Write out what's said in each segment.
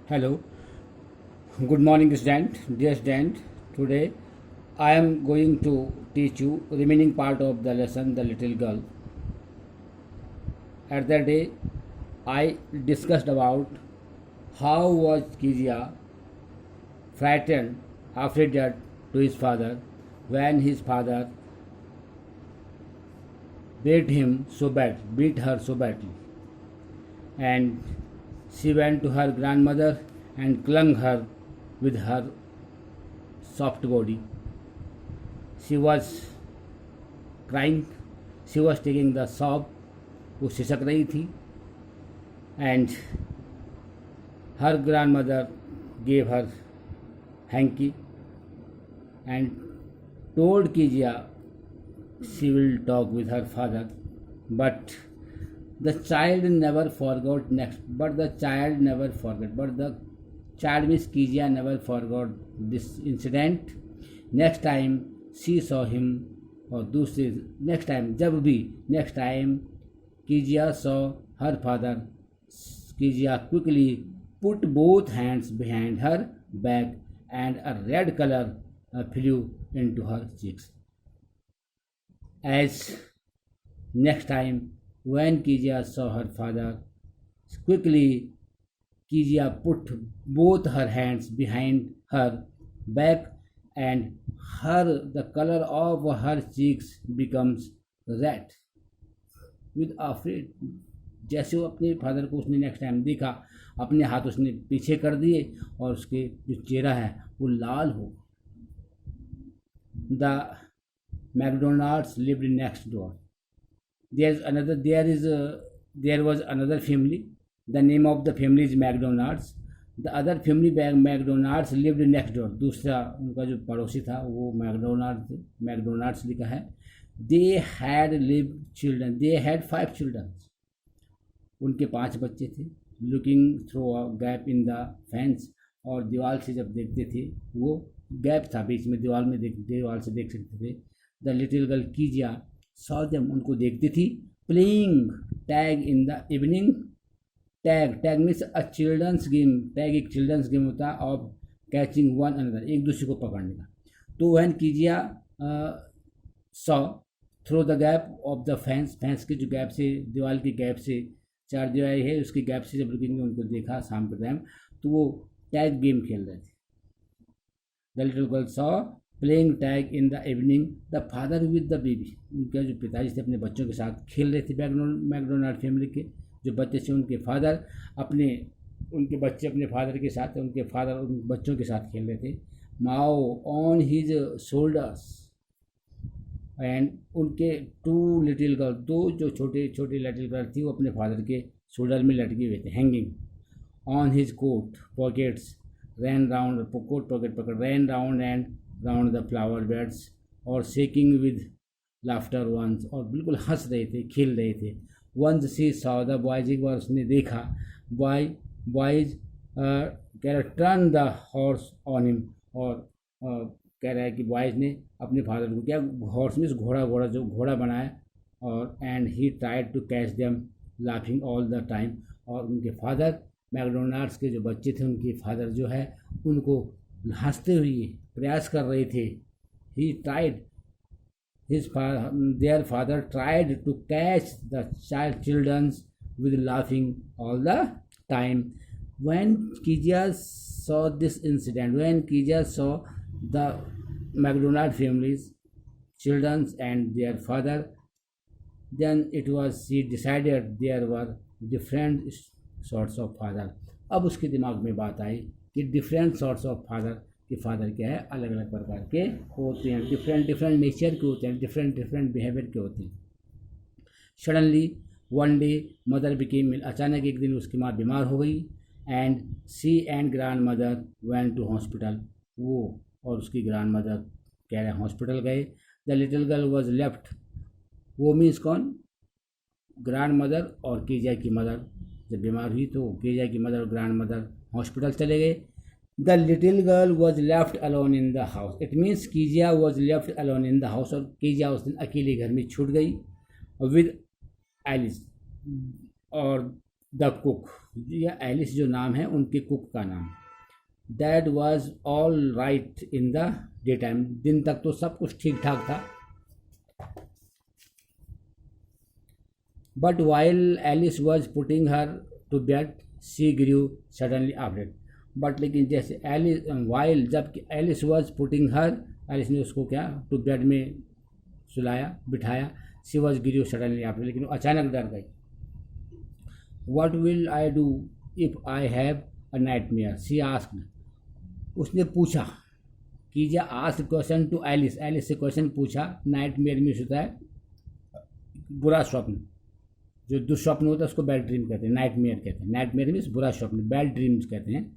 Hello, good morning, student. Dear student, today I am going to teach you remaining part of the lesson, The Little Girl. At that day, I discussed about how was Kizia frightened, afraid to his father when his father beat her so badly, and she went to her grandmother and clung her with her soft body. She was crying, she was taking the sob, वो सिसक रही थी, and her grandmother gave her hanky and told Kijia she will talk with her father, but the child never forgot next. But the child never forgot. But the child Miss Kijia never forgot this incident. Next time she saw him, और दूसरे next time जब भी next time Kijia saw her father, Kijia quickly put both hands behind her back and a red color flew into her cheeks. As next time when Kijia saw her father, quickly Kijia put both her hands behind her back and the color of her cheeks becomes red with afraid. जैसे वो अपने father को उसने next time देखा, अपने हाथ उसने पीछे कर दिए और उसके जो चेहरा है वो लाल हो. The McDonald's lived next door. There was another family. The name of the family is McDonald's. The other family McDonald's lived next door. दूसरा उनका जो पड़ोसी था वो मैकडोनाल्ड्स लिखा है. They had lived children. They had 5 children. उनके 5 बच्चे थे. Looking through a gap in the fence, और दीवार से जब देखते थे, वो गैप था बीच में, दीवार से देख सकते थे. The little girl Kezia saw them, उनको देखती थी. Playing tag in the evening. Tag means a children's game. Tag एक चिल्ड्रंस गेम होता है ऑफ कैचिंग वन अनदर, एक दूसरे को पकड़ने का. तो when Kezia saw through the gap of the fence के जो गैप से, दीवार के गैप से, 4 दीवार है उसके गैप से जब लुकिंग उनको देखा शाम के टाइम, तो वो टैग गेम खेल रहे थे. The little girl saw playing tag in the evening the father with the baby. उनके जो पिताजी थे अपने बच्चों के साथ खेल रहे थे. मैकडोनाल्ड फैमिली के जो बच्चे थे उनके बच्चे अपने फादर के साथ, उनके फादर उन बच्चों के साथ खेल रहे थे. माओ ऑन हिज शोल्डर्स एंड उनके 2 लिटिल गर्ल, 2 जो छोटे लिटिल गर्ल थी वो अपने फादर के शोल्डर में लटके हुए थे, hanging. On his coat pockets ran round, coat pocket पकड़, ran round and round the flower beds और शेकिंग विद लाफ्टर वंस, और बिल्कुल हंस रहे थे, खेल रहे थे. Once she saw the boys, एक बार उसने देखा बॉयज कह रहा turn the horse on him, और कह रहा है कि बॉयज ने अपने फादर को क्या, हॉर्स में घोड़ा बनाया, और and he tried to catch them laughing all the time. और उनके फादर मैकडोनाल्ड्स के जो बच्चे थे उनके फादर जो है उनको हंसते हुए प्रयास कर रहे थे. He tried their father tried to catch the children with laughing all the time. When Kijia saw this incident, when Kijia saw the McDonald families, children and their father, then she decided there were different sorts of father. अब उसके दिमाग में बात आई कि different sorts of father क्या है, अलग अलग प्रकार के होते हैं, डिफरेंट नेचर के होते हैं, डिफरेंट बिहेवियर के होते हैं. Suddenly one day mother became ill, अचानक एक दिन उसकी माँ बीमार हो गई. And she and grandmother went to hospital. वो और उसकी ग्रैंड मदर कह रहे हॉस्पिटल गए. The little girl was left. वो मीन्स कौन, ग्रैंड मदर और कीजिया की मदर जब बीमार हुई तो कीजिया की मदर और ग्रैंड मदर हॉस्पिटल चले गए. The little girl was left alone in the house. It means Kijia was left alone in the house, और कीजिया उस दिन अकेले घर में छूट गई with Alice. और द कुक, या एलिस जो नाम है उनके कुक का नाम। That was all right in the day time, दिन तक तो सब कुछ ठीक ठाक था। But while Alice was putting her to bed she grew suddenly afraid. But लेकिन जैसे एलिस, वाइल जबकि Alice was putting her, Alice ने उसको क्या टू बेड में सुलाया बिठाया, she was grew suddenly afraid, लेकिन वो अचानक डर गई। What will I do if I have a nightmare she asked. उसने पूछा, कीजिए ask question to Alice, Alice से क्वेश्चन पूछा। नाइट मेयर मीन्स होता है बुरा स्वप्न, जो दुस्वप्न होता है उसको बैड ड्रीम कहते हैं, नाइट मेयर कहते हैं। नाइट मेयर मीन्स बुरा स्वप्न, बैड ड्रीम्स कहते हैं।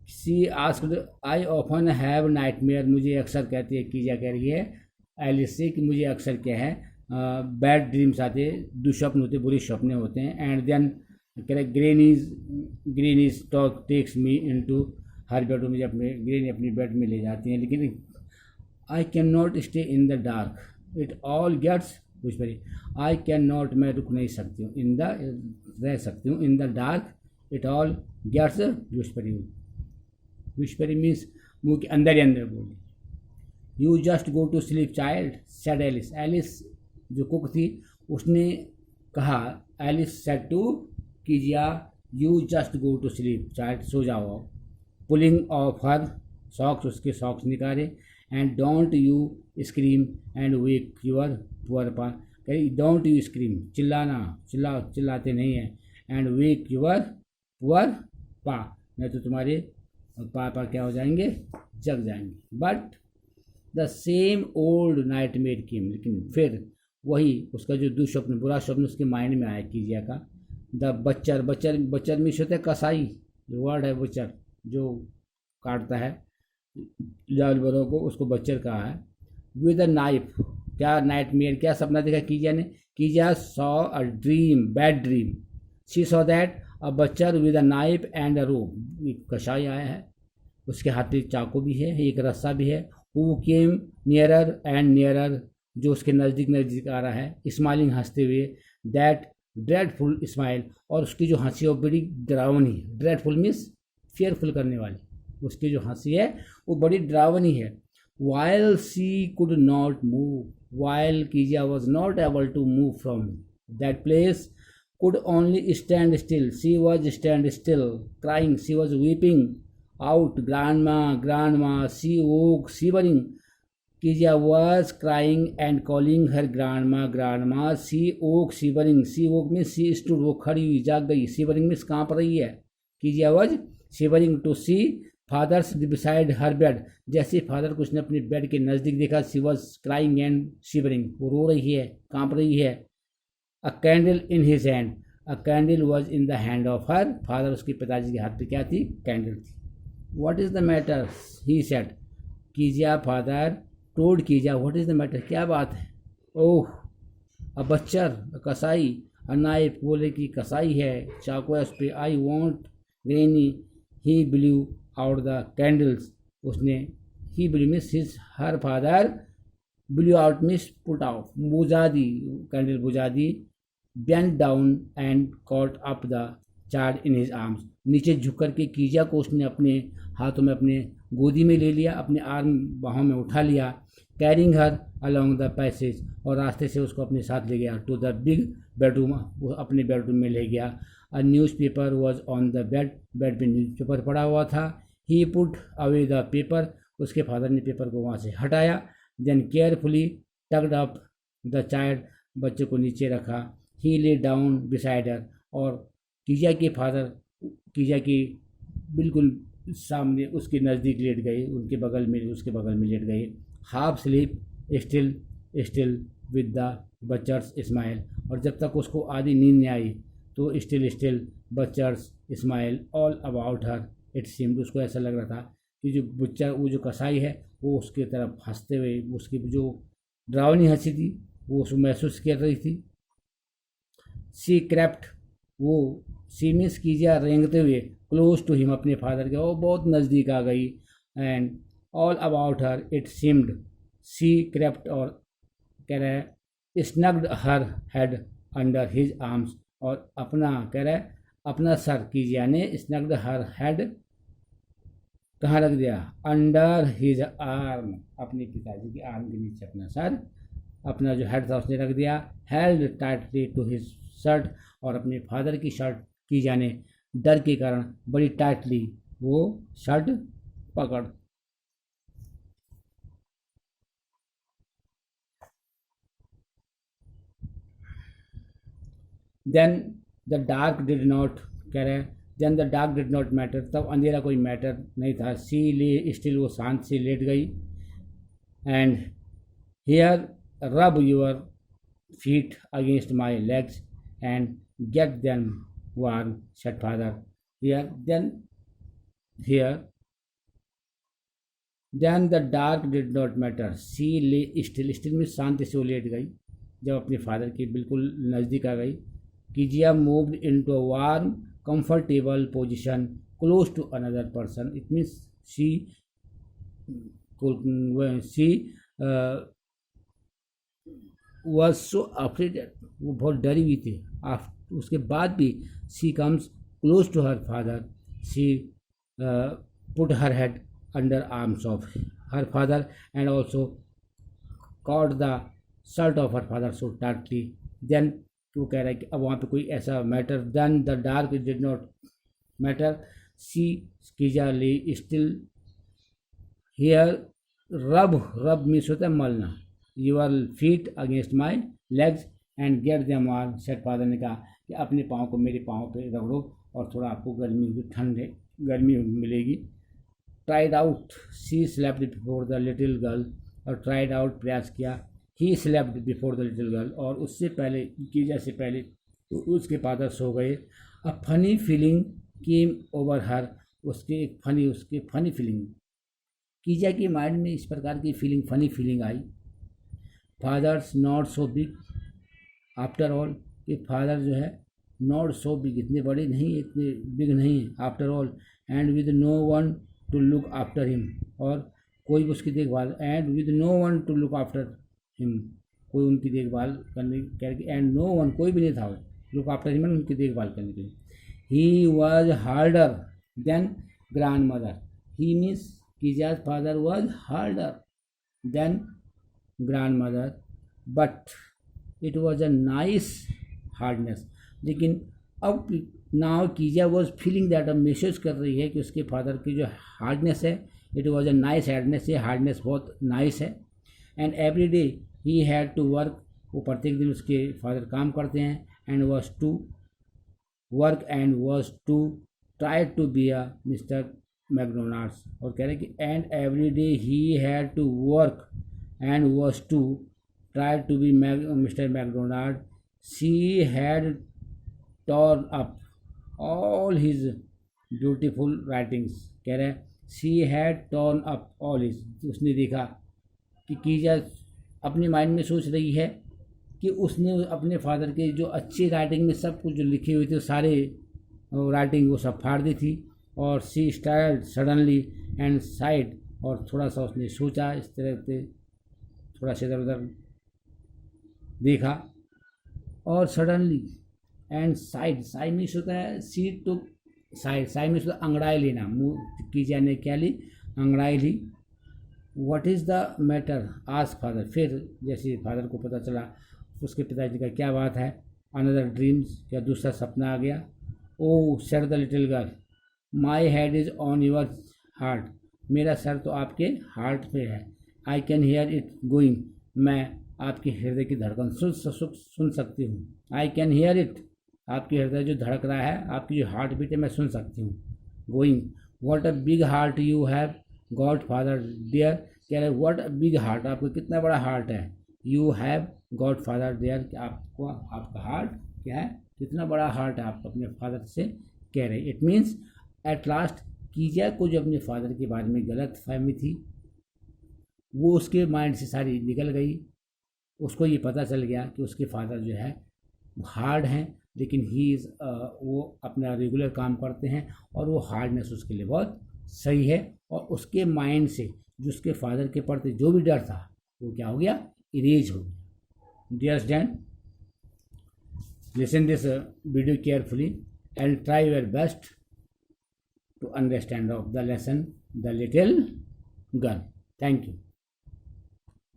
She asked I often have night mayor, मुझे अक्सर कहती है, कीजिए कह रही है एलिस से कि मुझे अक्सर क्या है बैड ड्रीम्स आते, दुस्वप्न होते, बुरे सपने होते हैं। एंड देन कह रहे green is talk takes me into her bedroom, मुझे अपने ग्रीन अपनी बेड में ले जाती हैं, लेकिन I can not stay in the dark, it all gets whispery. I can not, मैं रुक नहीं सकती हूँ, इन द रह सकती हूँ, in the dark it all gets whispery. Whispery means मुँह के अंदर ही अंदर बोली। You just go to sleep child said Alice, Alice जो कुक थी उसने कहा, Alice said to Kezia, you just go to sleep child, सो जाओ। पुलिंग ऑफ हर सॉक्स, उसके सॉक्स निकाले। And don't you scream and wake your poor pa, कहीं don't you scream, चिल्लाना, चिल्लाते नहीं हैं। एंड वेक यूर पुअर पा, नहीं तो तुम्हारे पापा क्या हो जाएंगे, जग जाएंगे। But the same old nightmare came, लेकिन फिर वही उसका जो दुस्वप्न, बुरा स्वप्न उसके माइंड में आया कीजिया का। द बच्चर मीन्स होता है कसाई, जो वर्ड है बच्चर, जो काटता है जानवरों को, उसको बच्चर कहा है। विद अ नाइफ, क्या नाइट मेयर क्या सपना देखा कीजिया ने, Kezia saw a dream, bad dream. She saw that a butcher with a knife and a rope, एक कसाई आया है, उसके हाथ में चाकू भी है, एक रस्सा भी है। Who came nearer and nearer, जो उसके नज़दीक नज़दीक आ रहा है, स्माइलिंग हंसते हुए। दैट ड्रेडफुल स्माइल, और उसकी जो हंसी है वो बड़ी डरावनी है। ड्रेडफुल मीन्स फेयरफुल करने वाली, उसकी जो हंसी है वो बड़ी डरावनी है। While she could not move, while Kezia was not able to move from that place, could only stand still. She was stand still, crying. She was weeping out, grandma, grandma. She woke, shivering. Kizia was crying and calling her grandma, grandma. She woke, shivering. She woke means she stood, वो खड़ी हुई, जाग गई। Shivering means कांप रही है। Kizia was shivering to see fathers beside her bed. जैसे father को उसने अपने बेड के नज़दीक देखा, she was crying and shivering. वो रो रही है, कांप रही है। A candle in his hand, a candle was in the hand of her father, उसके पिताजी के हाथ पे क्या थी, कैंडल थी। What is the matter, he said. Kezia father told Kezia, what is the matter, क्या बात है। ओह, a बच्चर, a कसाई, a knife, बोले कि कसाई है, चाकू है उस पर। I want granny, he blew out the candles, उसने, he blew means his, her father, blew out means put out, बुझा दी, कैंडल बुझा दी। Bent down and caught up the charge in his arms, नीचे झुक कर के कीजिया को उसने अपने हाथों में, अपने गोदी में ले लिया, अपने आर्म बाहों में उठा लिया। Carrying her along the passage, और रास्ते से उसको अपने साथ ले गया। टू द बिग बेडरूम, वो अपने बेडरूम में ले गया। A newspaper was on the bed, bed पे न्यूज़ पेपर पड़ा हुआ था। He put away the paper, उसके फादर ने पेपर को वहाँ से हटाया। Then carefully tugged up the child, बच्चे को नीचे रखा। ही ले डाउन बिसाइड हर, और कीजिया के फादर कीजिया की बिल्कुल सामने उसके नज़दीक लेट गए, उनके बगल में, उसके बगल में लेट गए। Half sleep still still with the butcher's smile, और जब तक उसको आधी नींद नहीं आई तो still still butcher's smile all about her. It seemed, उसको ऐसा लग रहा था कि जो बच्चा, वो जो कसाई है वो उसके तरफ हंसते हुए, उसकी जो डरावनी हंसी थी वो उसको महसूस कर रही थी। सी क्रेप्ट, वो सी मीन्स कीजिया रेंगते हुए, क्लोज टू हिम, अपने फादर के वो बहुत नज़दीक आ गई। And all about her it seemed, she crept, और कह रहा है snuggled her head under his arms, और अपना कह रहा है अपना सर कीजिया ने स्नग्ड हर हेड कहाँ रख दिया, अंडर हिज आर्म, अपने पिताजी की आर्म के नीचे अपना सर, अपना जो हेड था उसने रख दिया, held tightly to his shirt, और अपने फादर की शर्ट की जाने डर के कारण बड़ी टाइटली वो शर्ट पकड़। Then the dark did not, कह रहे हैं then the dark did not matter, तब अंधेरा कोई मैटर नहीं था, सी ले स्टिल, वो शांत से लेट गई, and here rub your feet against my legs and get them warm, said father, here then the dark did not matter, she lay still, still में शांति से वो लेट गई, जब अपने फादर के बिल्कुल नज़दीक आ गई। Kezia moved into a warm comfortable position close to another person, it means she was so afraid, वो बहुत डरी हुई थी। उसके बाद भी she comes close to her father, she put her head under arms of her father and also caught the shirt of her father so tightly, then वो कह रहा है कि अब वहाँ पे कोई ऐसा matter, then the dark did not matter, she Kezia lay still, here rub means होता है मलना, your feet against my legs and get them warm, said father ने कहा कि अपने पाँव को मेरे पाँव पे रगड़ो और थोड़ा आपको गर्मी ठंड गर्मी मिलेगी। Tried out, she slept before the little girl, और ट्राइड आउट प्रयास किया, he slept before the little girl, और उससे पहले कीजा से पहले उसके फादर सो गए। A funny feeling came over हर, उसके फनी फीलिंग, कीजा के माइंड में इस प्रकार की फनी फीलिंग आई। Father's not so big after all, कि फादर जो है नॉट सो बिग, इतने बड़े नहीं, इतने बिग नहीं है, after all, and with no one to look after him, और कोई उसकी देखभाल, and with no one to look after him, कोई उनकी देखभाल करने करके, एंड नो वन, कोई भी नहीं था लुक आफ्टर हिम, उनकी देखभाल करने के लिए। He was harder than grandmother, he means Kezia's father was harder than grandmother, but it was a nice hardness, लेकिन अब now Kezia was feeling that, अब महसूस कर रही है कि उसके फादर की जो हार्डनेस है, it was a nice hardness, ये हार्डनेस बहुत नाइस है। And every day he had to work, वो प्रत्येक दिन उसके फादर काम करते हैं, and was to work and was to try to be a mister McDonald's, और कह रहे हैं कि and every day he had to work and was to try to be mister McDonald, शी हैड torn up all his beautiful writings, कह रहे हैं she had torn up all his, उसने देखा कि कीजा अपने माइंड में सोच रही है कि उसने अपने फादर के जो अच्छी राइटिंग में सब कुछ जो लिखी हुई थी सारे राइटिंग वो सब फाड़ दी थी, और she started suddenly and side, और थोड़ा सा उसने सोचा, इस तरह से थोड़ा सा इधर उधर देखा, और सडनली एंड साइड मीन्स होता है सीट टू साइड मीन्स होता है अंगड़ाई लेना, मुँह कीजिए ने क्या ली, अंगड़ाई ली। What is the matter ask father, फिर जैसे फादर को पता चला उसके पिताजी का क्या बात है, अनदर ड्रीम्स, क्या दूसरा सपना आ गया। Oh said the little girl, my head is on your heart, मेरा सर तो आपके हार्ट पे है, I can hear it going, मैं आपके हृदय की धड़कन सुन सकती हूँ, आई कैन हियर इट, आपकी हृदय जो धड़क रहा है, आपकी जो हार्ट बीट है मैं सुन सकती हूँ, going. What a big heart you have god father dear, कह रहे व्हाट अ बिग हार्ट, आपको कितना बड़ा हार्ट है, you have god father dear, आपको आपका हार्ट क्या है, कितना बड़ा हार्ट है, आप अपने फादर से कह रहे। इट मीन्स एट लास्ट कीजिया को जो अपने फादर के बारे में गलत फहमी थी वो उसके माइंड से सारी निकल गई, उसको ये पता चल गया कि उसके फादर जो है हार्ड हैं, लेकिन ही इज़ वो अपना रेगुलर काम करते हैं, और वो हार्डनेस उसके लिए बहुत सही है, और उसके माइंड से जो उसके फादर के प्रति जो भी डर था वो क्या हो गया, इरेज हो गया। Dear student, listen this video carefully, and try your best to understand of the lesson, the little girl. Thank you.